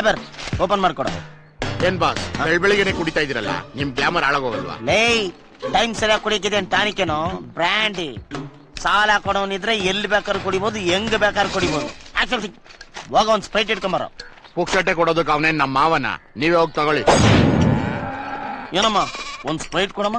Grabber open ಮಾಡ್ಕೊಡ. ಏನ್ boss ಬೆಳಿಗ್ಗೆನೆ ಕುಡಿತಾ ಇದೀರಲ್ಲ, ನಿಮ್ ಗ್ಲಾಮರ್ ಹಾಳಾಗೋಗಲ್ವಾ? ಲೇ ಟೈಮ್ ಸರಿಯಾಗಿ ಕುಡಿಕಿದೆ ಟಾನಿಕೇನು ಬ್ರ್ಯಾಂಡಿ. ಸಾಲ ಕೊಡೋನಿದ್ರೆ ಎಲ್ಲಿ ಬೇಕಾದ್ರೂ ಕುಡಿಬಹುದು, ಹೆಂಗ್ ಬೇಕಾದ್ರೂ ಕುಡಿಬಹುದು. ಹೋಗ ಒಂದ್ ಸ್ಪ್ರೈಟ್ ಇಟ್ಕೊಂಬಾರ. ಪುಕ್ಷಟೆ ಕೊಡೋದಕ್ಕೆ ಅವನೇನ್ ನಮ್ಮ ಮಾವನ, ನೀವೇ ಹೋಗಿ ತಗೊಳ್ಳಿ. ಏನಮ್ಮ ಒಂದ್ ಸ್ಪ್ರೈಟ್ ಕೊಡಮ್ಮ.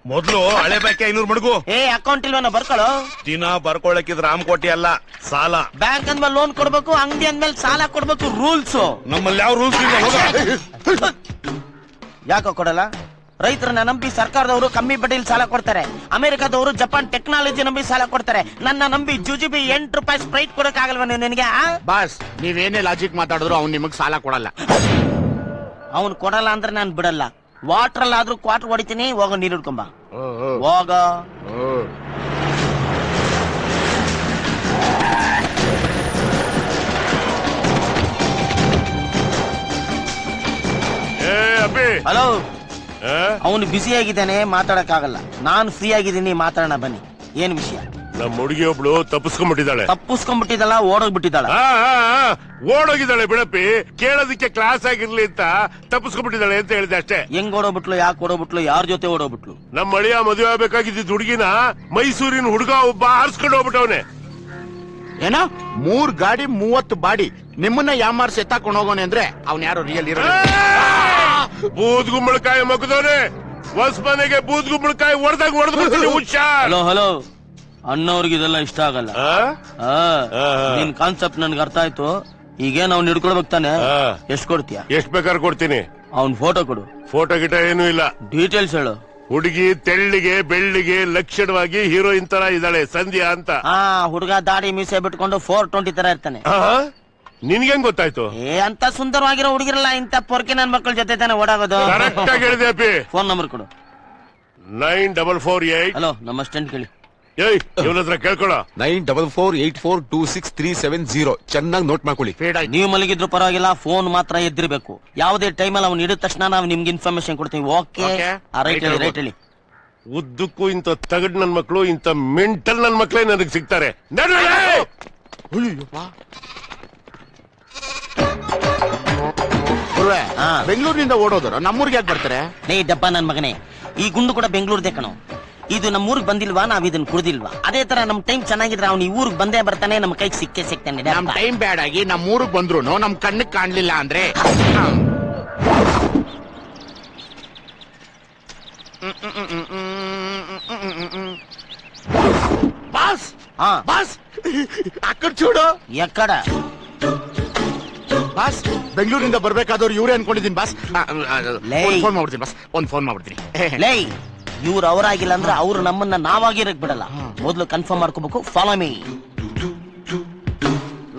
ಮೊದ್ಲು ಹಳೆ ಬಾಕಿ 500 ಮಡಗು. ಅಕೌಂಟ್ ಇಲ್ವೇನ ಬರ್ಕೊಳ್ಳೋ. ದಿನ ಬರ್ಕೊಳಕಿದ್ ರಾಮಕೋಟಿ ಅಲ್ಲ, ಸಾಲ. ಬ್ಯಾಂಕ್ ಅಂದ್ಮೇಲೆ ಲೋನ್ ಕೊಡ್ಬೇಕು, ಅಂಗಡಿ ಅಂದ್ಮೇಲೆ ಸಾಲ ಕೊಡ್ಬೇಕು, ರೂಲ್ಸ್. ನಮ್ಮಲ್ಲಿ ಯಾವ ರೂಲ್ಸ್ ಇಲ್ಲ. ಯಾಕೋ ಕೊಡಲ್ಲ? ರೈತರನ್ನ ನಂಬಿ ಸರ್ಕಾರದವರು ಕಮ್ಮಿ ಬಡ್ಡಿಲಿ ಸಾಲ ಕೊಡ್ತಾರೆ. ಅಮೆರಿಕದವರು ಜಪಾನ್ ಟೆಕ್ನಾಲಜಿ ನಂಬಿ ಸಾಲ ಕೊಡ್ತಾರೆ. ನನ್ನ ನಂಬಿ ಜುಜುಬಿ 8 ರೂಪಾಯಿ ಸ್ಪ್ರೈಟ್ ಕೊಡಕ್ ಆಗಲ್ವ ನಿನಗೆ? ಬಾಸ್ ನೀವೇನೇ ಲಾಜಿಕ್ ಮಾತಾಡಿದ್ರು ಅವ್ನು ನಿಮಗ್ ಸಾಲ ಕೊಡಲ್ಲ. ಅವ್ನು ಕೊಡಲ್ಲ ಅಂದ್ರೆ ನಾನ್ ಬಿಡಲ್ಲ. ವಾಟರ್ ಅಲ್ಲಾದ್ರೂ ಕ್ವಾರ್ಟರ್ ಹೊಡಿತೀನಿ. ಹೋಗ ನೀರು ಹಿಡ್ಕೊಂಬ. ಹೋಗ. ಹಲೋ, ಅವನು ಬಿಸಿ ಆಗಿದ್ದಾನೆ, ಮಾತಾಡಕ್ ಆಗಲ್ಲ. ನಾನು ಫ್ರೀ ಆಗಿದ್ದೀನಿ, ಮಾತಾಡೋಣ ಬನ್ನಿ. ಏನ್ ವಿಷಯ? ನಮ್ಮ ಹುಡುಗಿ ಒಬ್ಳು ತಪ್ಪಿಸ್ಕೊಂಡ್ಬಿಟ್ಟಿದ್ದಾಳೆ. ತಪ್ಪಿಸ್ಕೊಂಡ್ಬಿಟ್ಟಿದ್ದಲ್ಲ, ಓಡೋಗ್ಬಿಟ್ಟಿದ್ದಾಳ. ಓಡೋಗಿದ್ದಾಳೆ ಬಿಡಪ್ಪಿ. ಕೇಳೋದಕ್ಕೆ ಕ್ಲಾಸ್ ಆಗಿರ್ಲಿ ಅಂತ ತಪ್ಪಿಸ್ಕೊಂಡ್ಬಿಟ್ಟಿದ್ದಾಳೆ ಅಂತ ಹೇಳಿದೆ ಅಷ್ಟೇ. ಹೆಂಗ್ ಓಡೋಗ್ಬಿಟ್ಲು, ಯಾಕೆ ಓಡೋಗ್ಬಿಟ್ಲು, ಯಾರ ಜೊತೆ ಓಡೋಗ್ಬಿಟ್ಲು? ನಮ್ಮ ಅಳಿಯ ಮದುವೆ ಆಗ್ಬೇಕಾಗಿದ್ದ ಹುಡುಗಿನ ಮೈಸೂರಿನ ಹುಡುಗ ಒಬ್ಬ ಹಾರಿಸ್ಕೊಂಡು ಹೋಗ್ಬಿಟ್ಟವನೆ. ಏನೋ 3 ಗಾಡಿ 30 ಬಾಡಿ ನಿಮ್ಮನ್ನ ಯಾಮಾರ್ಸಿ ಎತ್ತಾಕೊಂಡು ಹೋಗೋನೆ ಅಂದ್ರೆ ಅವ್ನ್ ಯಾರು ರಿಯಲ್ ಇರೋ? ಬೂದ್ ಗುಂಬಳಕಾಯಿ ಮಗದವನೆ, ಹೊಸ ಮನೆಗೆ ಬೂದ್ ಗುಂಬಳಕಾಯಿ ಹೊಡೆದಾಗ ಹೊಡೆದ್ಬಿಡ್ತೀನಿ. ಹುಷಾರ್. ಹಲೋ ಹಲೋ, ಅಣ್ಣವ್ರಿಗೆ ಇದೆಲ್ಲ ಇಷ್ಟ ಆಗಲ್ಲ. ನಿನ್ ಕಾನ್ಸೆಪ್ಟ್ ನನ್ಗೆ ಅರ್ಥ ಆಯ್ತು. ಈಗೇನ್ ಅವ್ನ್ ಹಿಡ್ಕೊಳ್ಬೇಕು ತಾನೆ? ಎಷ್ಟ್ ಕೊಡ್ತೀಯ? ಎಷ್ಟ್ ಬೇಕಾದ್ರೆ ಕೊಡ್ತೀನಿ. ಅವ್ನ್ ಫೋಟೋ ಕೊಡು. ಫೋಟೋ ಗಿಟ ಏನೂ ಇಲ್ಲ. ಡೀಟೇಲ್ಸ್ ಹೇಳು. ಹುಡುಗಿ ತೆಳ್ಳಿಗೆ ಬೆಳ್ಳಿಗೆ ಲಕ್ಷಣವಾಗಿ ಹೀರೋಯಿನ್ ತರ ಇದ್ದಾಳೆ, ಸಂಧ್ಯಾ ಅಂತ. ಹುಡುಗ ದಾಡಿ ಮೀಸೆ ಬಿಟ್ಕೊಂಡು 420 ತರ ಇರ್ತಾನೆ. ನಿನ್ಗೇನ್ ಗೊತ್ತಾಯ್ತು? ಅಂತ ಸುಂದರವಾಗಿರೋ ಹುಡುಗಿರಲ್ಲ, ಇಂತ ಪೊರ್ಕೆ ನನ್ ಮಕ್ಕಳ ಜೊತೆ ತಾನೆ ಓಡಾಗೋದು. ಕರೆಕ್ಟ್ ಆಗಿ ಹೇಳಿದೆ ಅಪ್ಪಿ. ಫೋನ್ ನಂಬರ್ ಕೊಡು. 9448. ಹಲೋ, ನಮ್ಮ ಅಸ್ಟೆಂಟ್ ಕೇಳಿ. ಇವನ ಹತ್ರ ಕೇಳ್ಕೊಳ. 9484826370. ಚೆನ್ನಾಗಿ ನೋಟ್ ಮಾಡ್ಕೊಳ್ಳಿ. ನೀವು ಮಲಗಿದ್ರು ಪರವಾಗಿಲ್ಲ, ಫೋನ್ ಮಾತ್ರ ಎದ್ದಿರ್ಬೇಕು. ಯಾವುದೇ ಟೈಮಲ್ಲಿ ಅವ್ನು ಹಿಡಿದ ತಕ್ಷಣ ನಾವು ನಿಮ್ಗೆ ಇನ್ಫಾರ್ಮೇಶನ್ ಕೊಡ್ತೀವಿ. ಓಕೆ? ರೈಟ್ ಹೇಳಿ, ರೈಟ್ ಹೇಳಿ. ಉದ್ದಕ್ಕೂ ಇಂತ ತಗಡ್ ನನ್ ಮಕ್ಳು, ಇಂತ ಮೆಂಟಲ್ ನನ್ ಮಕ್ಳೇ ನನಗ್ ಸಿಗ್ತಾರೆ. ಬೆಂಗಳೂರಿನಿಂದ ಓಡೋದ್ರು ನಮ್ಮೂರ್ಗೆ ಯಾಕೆ ಬರ್ತಾರೆ? ನೀ ಡಬ್ಬ ನನ್ ಮಗನೇ, ಈ ಗುಂಡು ಕೂಡ ಬೆಂಗಳೂರ್ದೇ ಕಣೋ. ಇದು ನಮ್ಮ ಊರಿಗೆ ಬಂದಿಲ್ವಾ, ನಾವ್ ಇದನ್ನ ಕುಡ್ದಿಲ್ವಾ? ಅದೇ ತರ ನಮ್ ಟೈಮ್ ಚೆನ್ನಾಗಿದ್ರೆ ಅವ್ನು ಈ ಊರಿಗೆ ಬಂದೇ ಬರ್ತಾನೆ, ನಮ್ ಕೈಗೆ ಸಿಕ್ಕೇ ಸಿಗ್ತಾನೆ. ನಮ್ ಟೈಮ್ ಬ್ಯಾಡ್ ಆಗಿ ನಮ್ ಊರಿಗೆ ಬಂದ್ರು ನಮ್ ಕಣ್ಣಿಗೆ ಕಾಣ್ಲಿಲ್ಲ ಅಂದ್ರೆ ಬಾಸ್ ಬಾಸ್ ಅಕ್ಕಡ చూడు. ಎಕ್ಕಡ ಬಾಸ್ ಬೆಂಗಳೂರಿಂದ ಬರ್ಬೇಕಾದವ್ರು ಇವ್ರೆ ಅನ್ಕೊಂಡಿದ್ದೀನಿ ಬಾಸ್. ಫೋನ್ ಮಾಡ್ಬಿಡ್ತೀನಿ ಬಾಸ್, ಒಂದ್ ಫೋನ್ ಮಾಡ್ಬಿಡ್ತೀನಿ. ಲೇ, ಇವ್ರು ಅವರಾಗಿಲ್ಲ ಅಂದ್ರೆ ಅವ್ರು ನಮ್ಮನ್ನ ನಾವಾಗಿರಕ್ ಬಿಡಲ್ಲ. ಮೊದ್ಲು ಕನ್ಫರ್ಮ್ ಮಾಡ್ಕೋಬೇಕು. Follow me.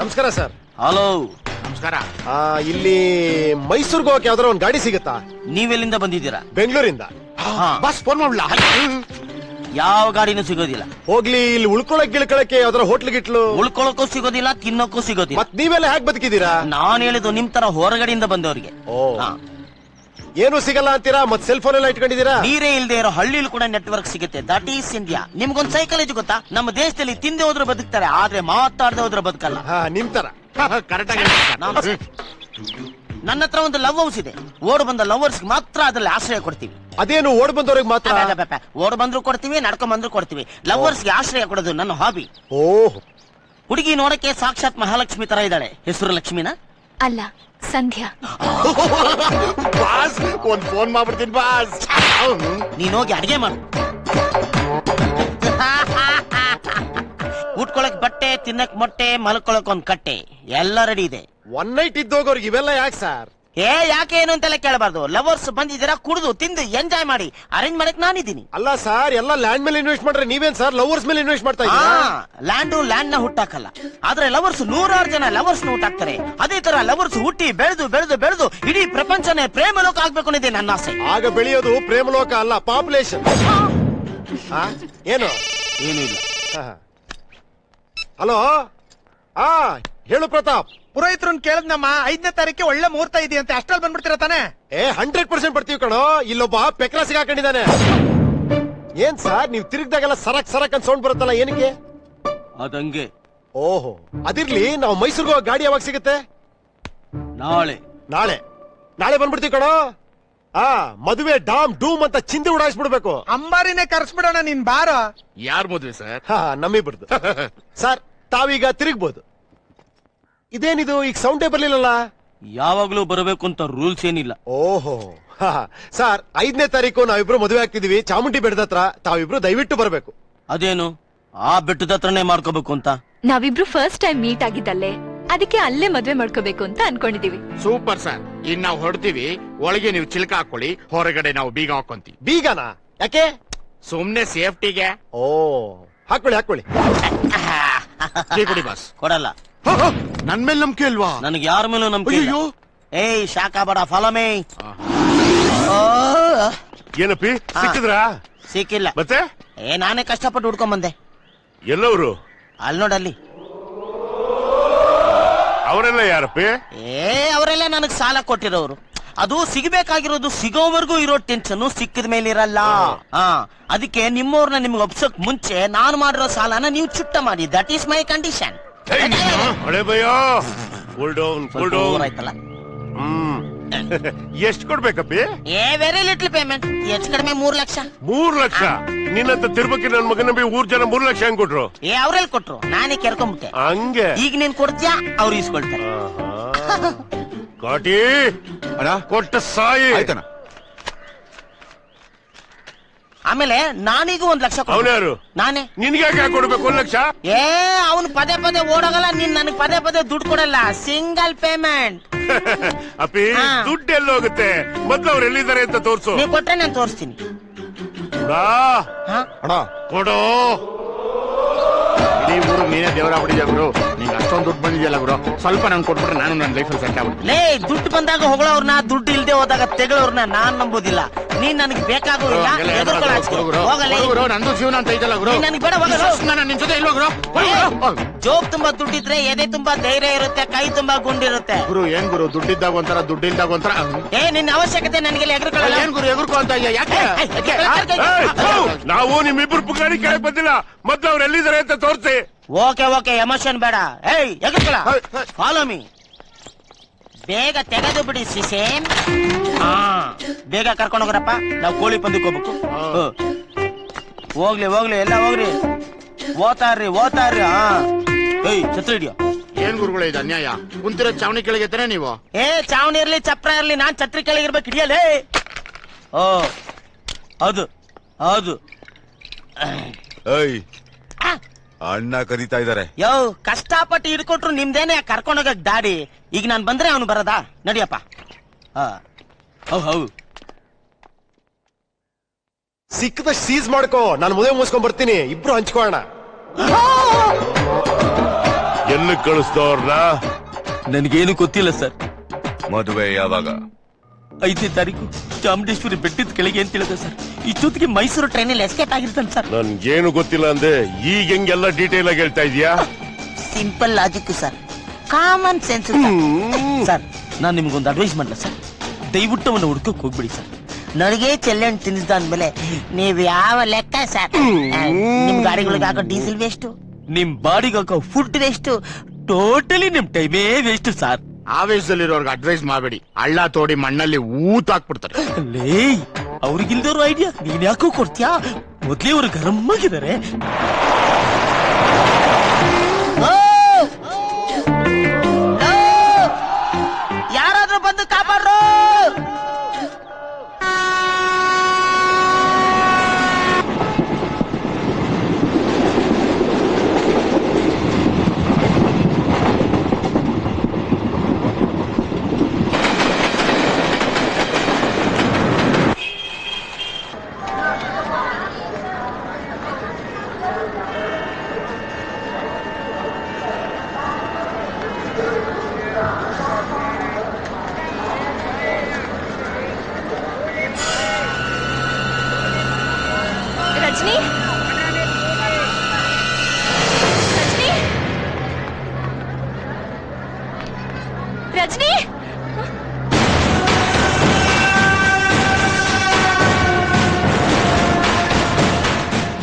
ನಮಸ್ಕಾರ ಸರ್. ಹಲೋ, ನಮಸ್ಕಾರ. ಇಲ್ಲಿ ಮೈಸೂರ್ಗೆ ಹೋಗಕ್ಕೆ ಯಾವ್ದಾರ ಒಂದ್ ಗಾಡಿ ಸಿಗುತ್ತಾ? ನೀವೆಲ್ಲಿಂದ ಬಂದಿದ್ದೀರಾ? ಬೆಂಗಳೂರಿಂದ. ಬಾಸ್ ಫೋನ್ ಮಾಡ್ಲಾ? ಯಾವ ಗಾಡಿನೂ ಸಿಗೋದಿಲ್ಲ. ಹೋಗ್ಲಿ, ಇಲ್ಲಿ ಗಿಳ್ಕೊಳಕ್ಕೆ ಯಾವ್ದಾರ ಹೋಟ್ಲ್ ಗಿಟ್ಲು? ಉಳ್ಕೊಳಕ್ಕೂ ಸಿಗೋದಿಲ್ಲ, ತಿನ್ನೋಕ್ಕೂ ಸಿಗೋದಿಲ್ಲ. ಮತ್ ನೀವೆಲ್ಲ ಹೇಗ್ ಬದುಕಿದೀರಾ? ನಾನ್ ಹೇಳಿದ್ದು ನಿಮ್ ತರ ಹೊರಗಡೆಯಿಂದ ಬಂದವ್ರಿಗೆ. ಏನು ಸಿಗಲ್ಲ ಅಂತೀರಾ? ಮತ್ ಸೆಲ್ ಫೋನ್ ಎಲ್ಲ ಇಟ್ಕೊಂಡಿದೀರಾ? ನೀರೇ ಇಲ್ದೇ ಇರೋ ಹಳ್ಳಿಲಿ ಕೂಡ ನೆಟ್ವರ್ಕ್ ಸಿಗುತ್ತೆ. That is India. ನಿಮ್ಗೊಂದ್ ಸೈಕಾಲಜಿ ಗೊತ್ತಾ? ನಮ್ಮ ದೇಶದಲ್ಲಿ ತಿಂದೆ ಹೋದ್ರೆ ಬದುಕ್ತಾರೆ, ಆದ್ರೆ ಮಾತಾಡದೆ ಹೋದ್ರೆ ಬದುಕಲ್ಲ. ನಿಮ್ ತರ ಕರೆಕ್ಟ್ ಆಗಿ. ನನ್ನ ಹತ್ರ ಒಂದು ಲವ್ ಹೌಸ್ ಇದೆ. ಓಡ್ ಬಂದ ಲವರ್ಸ್ ಮಾತ್ರ ಅದ್ರಲ್ಲಿ ಆಶ್ರಯ ಕೊಡ್ತೀವಿ. ಅದೇನು ಓಡ್ ಬಂದವ್ರಿಗೆ ಮಾತ್ರ? ಓಡ್ ಬಂದ್ರು ಕೊಡ್ತೀವಿ, ನಡ್ಕೊಂಡ್ ಬಂದ್ರು ಕೊಡ್ತೀವಿ. ಲವರ್ಸ್ಗೆ ಆಶ್ರಯ ಕೊಡೋದು ನನ್ನ ಹಾಬಿ. ಓಹ್. ಹುಡುಗಿ ನೋಡಕ್ಕೆ ಸಾಕ್ಷಾತ್ ಮಹಾಲಕ್ಷ್ಮಿ ತರ ಇದ್ದಾಳೆ. ಹೆಸರು ಲಕ್ಷ್ಮಿನ? ಅಲ್ಲ, ಸಂಧ್ಯಾ. ಬಾಸ್ ಒಂದ್ ಫೋನ್ ಮಾಡ್ಬಿಡ್ತೀನಿ ಬಾಸ್. ನೀನ್ ಹೋಗಿ ಅಡಿಗೆ ಮಾಡು. ಉಟ್ಕೊಳಕ್ ಬಟ್ಟೆ, ತಿನ್ನಕ್ ಮೊಟ್ಟೆ, ಮಲ್ಕೊಳಕ್ ಒಂದ್ ಕಟ್ಟೆ, ಎಲ್ಲ ರೆಡಿ ಇದೆ. ಒನ್ ನೈಟ್ ಇದ್ದೋಗೋರ್ಗೆ ಇವೆಲ್ಲ ಯಾಕೆ ಸರ್? ಯಾಕೆ ಏನು ಅಂತೆಲ್ಲ ಕೇಳಬಾರ್ದು. ಲವರ್ಸ್ ಬಂದಿದ್ದೀರಾ, ಕುಡಿದು ತಿಂದು ಎಂಜಾಯ್ ಮಾಡಿ. ಅರೇಂಜ್ ಮಾಡಕ್ ನಾನಿದ್ದೀನಿ. ಅಲ್ಲ ಸರ್, ಎಲ್ಲ ಲ್ಯಾಂಡ್ ಮೇಲೆ ಇನ್ವೆಸ್ಟ್ ಮಾಡ್ರೆ ನೀವೇನ್ ಸರ್ ಲವರ್ಸ್ ಮೇಲೆ ಇನ್ವೆಸ್ಟ್ ಮಾಡ್ತಾ ಇದ್ದೀರಾ? ಲ್ಯಾಂಡ್ ನ ಹುಟ್ಟಾಕಲ್ಲ, ಆದ್ರೆ ಲವರ್ಸ್ 100 ಜನ ಲವರ್ಸ್ ನ ಹುಟ್ಟಾಕ್ತಾರೆ. ಅದೇ ತರ ಲವರ್ಸ್ ಹುಟ್ಟಿ ಬೆಳೆದು ಬೆಳೆದು ಬೆಳೆದು ಇಡೀ ಪ್ರಪಂಚನೇ ಪ್ರೇಮ ಲೋಕ ಆಗ್ಬೇಕು ಅನ್ನೋದೇ ನನ್ನ ಆಸೆ. ಆಗ ಬೆಳೆಯೋದು ಪ್ರೇಮ ಲೋಕ ಅಲ್ಲ, ಪಾಪ್ಯುಲೇಷನ್. ಏನು ಇಲ್ಲ. ಹಲೋ, ಹೇಳು ಪ್ರತಾಪ್. ಪುರೋಹಿತ್ರನ್ ಕೇಳದ್ನಮ್ಮ, 5ನೇ ತಾರೀಕೆ ಒಳ್ಳೆ ಮುಹೂರ್ತ ಇದೆಯಂತೆ. ಅಷ್ಟ್ರಲ್ಲಿ ಬಂದ್ಬಿಡ್ತೀರಾ ತಾನೆ? 100% ಬರ್ತೀವಿ ಕಣೋ. ಇಲ್ಲೊಬ್ಬ ಪೆಕ್ರ ಸಿಗಾಕೊಂಡಿದ್ದಾನೆ. ಏನ್ ಸರ್, ನೀವ್ ತಿರುಗ್ದಾಗೆಲ್ಲ ಸರಕ್ ಅಂತ ಸೌಂಡ್ ಬರುತ್ತಲ್ಲ, ಏನಕ್ಕೆ? ಅದಂಗೆ. ಓಹೋ, ಅದಿರ್ಲಿ, ನಾವು ಮೈಸೂರಿಗೆ ಗಾಡಿ ಯಾವಾಗ ಸಿಗುತ್ತೆ? ನಾಳೆ. ನಾಳೆ ನಾಳೆ ಬಂದ್ಬಿಡ್ತೀವಿ ಕಣೋ. ಮದುವೆ ಡಾಮ್ ಡೂಮ್ ಅಂತ ಚಿಂದಿ ಉಡಾಯಿಸ್ಬಿಡ್ಬೇಕು. ಅಂಬಾರಿನೇ ಕರ್ಸ್ಬಿಡೋಣ ನೀನ್ ಬಾರ. ಯಾರ್ ಮದ್ವೆ ಸರ್? ನಮ್ಮಿಬ್ರದ್ದು. ಸರ್ ತಾವೀಗ ತಿರುಗ್ಬೋದು. ಇದೇನಿದು ಈಗ ಸೌಂಡೇ ಬರ್ಲಿಲ್ಲಲ್ಲ? ಯಾವಾಗ್ಲೂ ಬರಬೇಕು ಅಂತ ರೂಲ್ಸ್ ಏನಿಲ್ಲ. ಓಹೋ ಸರ್ 5ನೇ ತಾರೀಕು ನಾವಿಬ್ರು ಮದುವೆ ಆಗ್ತಿದೀವಿ ಚಾಮುಂಡಿ ಬೆಟ್ಟದ ಹತ್ರ. ತಾವಿಬ್ರು ದಯವಿಟ್ಟು ಬರ್ಬೇಕು. ಅದೇನು ಆ ಬೆಟ್ಟದ ಹತ್ರನೇ ಮಾಡ್ಕೋಬೇಕು ಅಂತ? ನಾವಿಬ್ರು ಫಸ್ಟ್ ಟೈಮ್ ಮೀಟ್ ಆಗಿದ್ದಲ್ಲೇ, ಅದಕ್ಕೆ ಅಲ್ಲೇ ಮದ್ವೆ ಮಾಡ್ಕೋಬೇಕು ಅಂತ ಅನ್ಕೊಂಡಿದೀವಿ. Super sir. ಇನ್ ನಾವು ಹೊರಡ್ತೀವಿ, ಒಳಗೆ ನೀವು ಚಿಲ್ಕ ಹಾಕೊಳ್ಳಿ, ಹೊರಗಡೆ ನಾವು ಬೀಗ ಹಾಕೊಂತೀವಿ. ಬೀಗನಾ? ಯಾಕೆ? ಸುಮ್ನೆ ಸೇಫ್ಟಿಗೆ. ಓ ಹಾಕೊಳ್ಳಿ. ಟೀ ಕುಡಿ ಬಾಸ್. ಕೊಡಲ್ಲ. ನನ್ ಮೇಲೆ ನಂಬಿಕೆ ಅಲ್ವಾ? ನನಗೆ ಯಾರ ಮೇಲೂ ನಂಬಿಕೆ ಇಲ್ಲ. ಅಯ್ಯೋ ಏಯ್ ಶಾಖ ಬಡ ಫಾಲೋ ಮೀ. ಏನಪ್ಪಿ ಸಿಕ್ಕಿದ್ರಾ? ಸಿಕ್ಕಿಲ್ಲ. ಮತ್ತೆ ನಾನೇ ಕಷ್ಟಪಟ್ಟು ಹುಡ್ಕೊಂಡ್ ಬಂದೆ. ಎಲ್ಲವರು? ಅಲ್ಲಿ ನೋಡಲ್ಲಿ. ಅವರೆಲ್ಲ ಯಾರಪ್ಪಿ? ಅವರೆಲ್ಲ ನನಗ್ ಸಾಲ ಕೊಟ್ಟಿರೋರು. ಅದು ಸಿಗಬೇಕಾಗಿರೋದು ಸಿಗೋವರೆಗೂ ಇರೋ ಟೆನ್ಷನ್ ಸಿಕ್ಕಿದ ಮೇಲೆ ಇರಲ್ಲ. ಅದಕ್ಕೆ ನಿಮ್ಮವ್ರನ್ನ ನಿಮ್ಗೆ ಒಪ್ಸಕ್ ಮುಂಚೆ ನಾನು ಮಾಡಿರೋ ಸಾಲನ ನೀವು ಚುಟ್ಟ ಮಾಡಿ. That is my condition. ಹಳೆ ಭಯ ಕೂಲ್ ಡೌನ್ ಆಯ್ತಲ್ಲ. ಎಷ್ಟ್ ಕೊಡ್ಬೇಕಪ್ಪಿ? Very little payment. ಹೆಚ್ಚು ಕಡಿಮೆ 3 ಲಕ್ಷ. 3 ಲಕ್ಷ? ನಿನ್ನಂತ ತಿರ್ಬಕ್ಕೆ ನನ್ ಮಗನ ಊರ್ ಜನ 3 ಲಕ್ಷ ಹೆಂಗ್ ಕೊಟ್ರು? ಅವ್ರೆಲ್ ಕೊಟ್ರು, ನಾನೇ ಕೆರ್ಕೊಂಡ್ಬಿಟ್ಟೆ. ಹಂಗೆ ಈಗ ನೀನ್ ಕೊಡ್ತೀಯಾ, ಅವ್ರು ಈಸ್ಕೊಳ್ತಾರೆ. ಕಾಟಿ ಕೊಟ್ಟ ಸಾಯಿ. ಆಯ್ತಣ್ಣ. ಆಮೇಲೆ ನಾನೀಗ 1 ಲಕ್ಷ. ಅವನ್ಯಾರು? ನಾನೇ. ನಿನ್ಗೆ ಯಾಕೆ ಕೊಡ್ಬೇಕು 1 ಲಕ್ಷ? ಅವನು ಪದೇ ಓಡೋಗಲ್ಲ. ನೀನ್ ನನಗ್ ಪದೇ ದುಡ್ಡು ಕೊಡಲ್ಲ. Single payment. ಅಪ್ಪಿ ದುಡ್ಡು ಎಲ್ಲಿ ಹೋಗುತ್ತೆ? ಮೊದ್ಲು ಅವ್ರು ಎಲ್ಲಿದ್ದಾರೆ ಅಂತ ತೋರ್ಸು. ನೀವು ಕೊಟ್ರೆ ನಾನು ತೋರಿಸ್ತೀನಿ. ಕೊಡೋ. ಇಡೀ ಊರು ನೀನೇ ದೇವರಾಗ್ಬಿಟ್ಟಿದ್ಯಾ ಗುರು. ನಿಂಗೆ ಅಷ್ಟೊಂದು ದುಡ್ಡು ಬಂದಿದ್ಯಲ್ಲ ಗುರು, ಸ್ವಲ್ಪ ನಂಗೆ ಕೊಟ್ಬಿಟ್ರೆ ನಾನು ನನ್ನ ಲೈಫಲ್ಲಿ ಸೆಟ್ ಆಗ್ಬಿಡ್ತೀನಿ. ಲೇ, ದುಡ್ಡು ಬಂದಾಗ ಹೊಗಳವ್ರನ್ನ, ದುಡ್ಡು ಇಲ್ದೆ ಹೋದಾಗ ತೆಗಳವ್ರನ್ನ ನಾನ್ ನಂಬೋದಿಲ್ಲ. ನೀನ್ ನನಗೆ ಬೇಕಾಗೋದಿಲ್ಲ. ನಂದು ಜೀವನ ಅಂತ ಐತಲ್ಲ ಗುರು. ನನಗೆ ಬೇಡ, ನಾನು ನಿನ್ ಜೊತೆ ಇಲ್ವಾ ಗುರು? ಜೋಬ್ ತುಂಬಾ ದುಡ್ಡಿದ್ರೆ ಎದೆ ತುಂಬಾ ಧೈರ್ಯ ಇರುತ್ತೆ, ಕೈ ತುಂಬಾ ಗುಂಡಿರುತ್ತೆ. ಗುರು ಏನ್ ಗುರು, ದುಡ್ಡಿದ್ದಾಗ ಒಂಥರ ದುಡ್ಡಿಲ್ದಾಗ ಒಂಥರ. ನಿನ್ನ ಅವಶ್ಯಕತೆ ನನಗೆ ಎಗರ್ಕೊಳ್ಳಲ್ಲ. ಏನ್ ಗುರು ಎಗರ್ಕೊ ಅಂತ ಇದೆಯಾ? ಯಾಕೆ? ನಾವು ನಿಮ್ಮಿಬ್ರು ಪುಗಾಡಿ ಕೇಳಕ್ ಬಂದಿಲ್ಲ. ಮೊದ್ಲು ಅವ್ರು ಎಲ್ಲಿದ್ದಾರೆ ಅಂತ ತೋರ್ಸಿ. ಓಕೆ ಎಮೋಷನ್ ಬೇಡ. ಎಗರ್ಕೊಳ್ಳ. Follow me. ಬೇಗ ತೆಗೆದು ಬಿಡಿ ಸಿಸೇನ್. ಬೇಗ ಕರ್ಕೊಂಡು ಹೋಗ್ರಪ್ಪ, ನಾವು ಕೋಳಿ ಪಂದಕ್ಕೆ ಹೋಗ್ಬೇಕು. ಹೋಗ್ಲಿ ಎಲ್ಲ ಹೋಗ್ರಿ. ಓತಾರ್ರಿ. ಛತ್ರ ಹಿಡಿಯೋ. ಏನ್ ಗುರುಗಳೇ ಇದು ಅನ್ಯಾಯ? ಕುಂತಿರೋ ಚಾವಣಿ ಕೆಳಗೆ ತಾನೆ ನೀವು? ಚಾವಣಿ ಇರ್ಲಿ ಚಪ್ರ ಇರ್ಲಿ, ನಾನ್ ಛತ್ರಿ ಕೆಳಗಿರ್ಬೇಕು. ಹಿಡಿಯಲೇ. ಹೌದು. ಅಣ್ಣ ಕರೀತಾ ಇದಾರೆ. ಕಷ್ಟಪಟ್ಟು ಹಿಡ್ಕೊಟ್ರು ನಿಮ್ದೇನೆ ಕರ್ಕೊಂಡೋಗಕ್ ದಾಡಿ. ಈಗ ನಾನ್ ಬಂದ್ರೆ ಅವನು ಬರದಾ? ನಡಿಯಪ್ಪ. ಹೌದು. ಸಿಕ್ಕದಷ್ಟು ಸೀಸ್ ಮಾಡ್ಕೋ, ನಾನು ಮದುವೆ ಮುಗಿಸ್ಕೊಂಡ್ ಬರ್ತೀನಿ. ಇಬ್ರು ಹಂಚ್ಕೋಣ. ಎಲ್ಲಿ ಕಳಿಸ್ತವ್ರನ್ನ? ನನ್ಗೇನು ಗೊತ್ತಿಲ್ಲ ಸರ್. ಮದುವೆ ಯಾವಾಗ? 5ನೇ ತಾರೀಕು ಚಾಮುಂಡೇಶ್ವರಿ ಬೆಟ್ಟದ ಕೆಳಗೆ ಅಂತ ಹೇಳಿದೆ ಸರ್. ಇಷ್ಟೊತ್ತಿಗೆ ಮೈಸೂರು ಟ್ರೈನಲ್ಲಿ ಎಸ್ಕೇಪ್ ಆಗಿರ್ತಾನೆ ಸರ್. ನನ್ಗೇನು ಗೊತ್ತಿಲ್ಲ ಅಂದೆ, ಈಗ ಹೆಂಗೆಲ್ಲ ಡೀಟೇಲ್ ಆಗಿ ಹೇಳ್ತಾ ಇದೀಯಾ? Simple logic sir, common sense sir. ನಾನ್ ನಿಮ್ಗೊಂದು ಅಡ್ವೈಸ್ ಮಾಡ್ಲ ಸರ್, ದಯವಿಟ್ಟು ಅವನ್ನ ಹುಡ್ಕಕ್ ಹೋಗ್ಬಿಡಿ ಸರ್. ನನಗೆ ಚೆಲ್ಲೆಣ್ಣು ತಿನ್ನಿಸ್ದ ಅಂದ್ಮೇಲೆ ನೀವ್ ಯಾವ ಲೆಕ್ಕ ಸರ್? ನಿಮ್ ಗಾಡಿಗಳಿಗೆ ಹಾಕೋ ಡೀಸೆಲ್ ವೇಸ್ಟ್, ನಿಮ್ ಬಾಡಿಗೆ ಹಾಕೋ ಫುಡ್ ವೇಸ್ಟ್, ಟೋಟಲಿ ನಿಮ್ ಟೈಮೇ ವೇಸ್ಟ್ ಸರ್. ಆವೇಶದಲ್ಲಿರೋರ್ಗೆ ಅಡ್ವೈಸ್ ಮಾಡಬೇಡಿ. ಹಳ್ಳ ತೋಡಿ ಮಣ್ಣಲ್ಲಿ ಊತ ಹಾಕ್ಬಿಡ್ತಾರೆ. ಅವ್ರಿಗಿಲ್ದವ್ರು ಐಡಿಯಾ ನೀನ್ ಯಾಕೋ ಕೊಡ್ತೀಯಾ? ಮೊದ್ಲೇ ಅವ್ರು ಗರಂ ಆಗಿದ್ದಾರೆ. ಯಾರಾದ್ರೂ ಬಂದು ಕಾಪಾಡ್ರು. ರಜನಿ,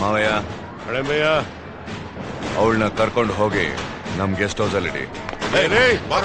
ಮಾವಯ್ಯ, ಹಳೆಮಯ್ಯ, ಅವಳನ್ನ ಕರ್ಕೊಂಡು ಹೋಗಿ ನಮ್ ಗೆಸ್ಟ್ ಹೌಸ್ ಅಲ್ಲಿ ಇಡಿ. ಬಾರ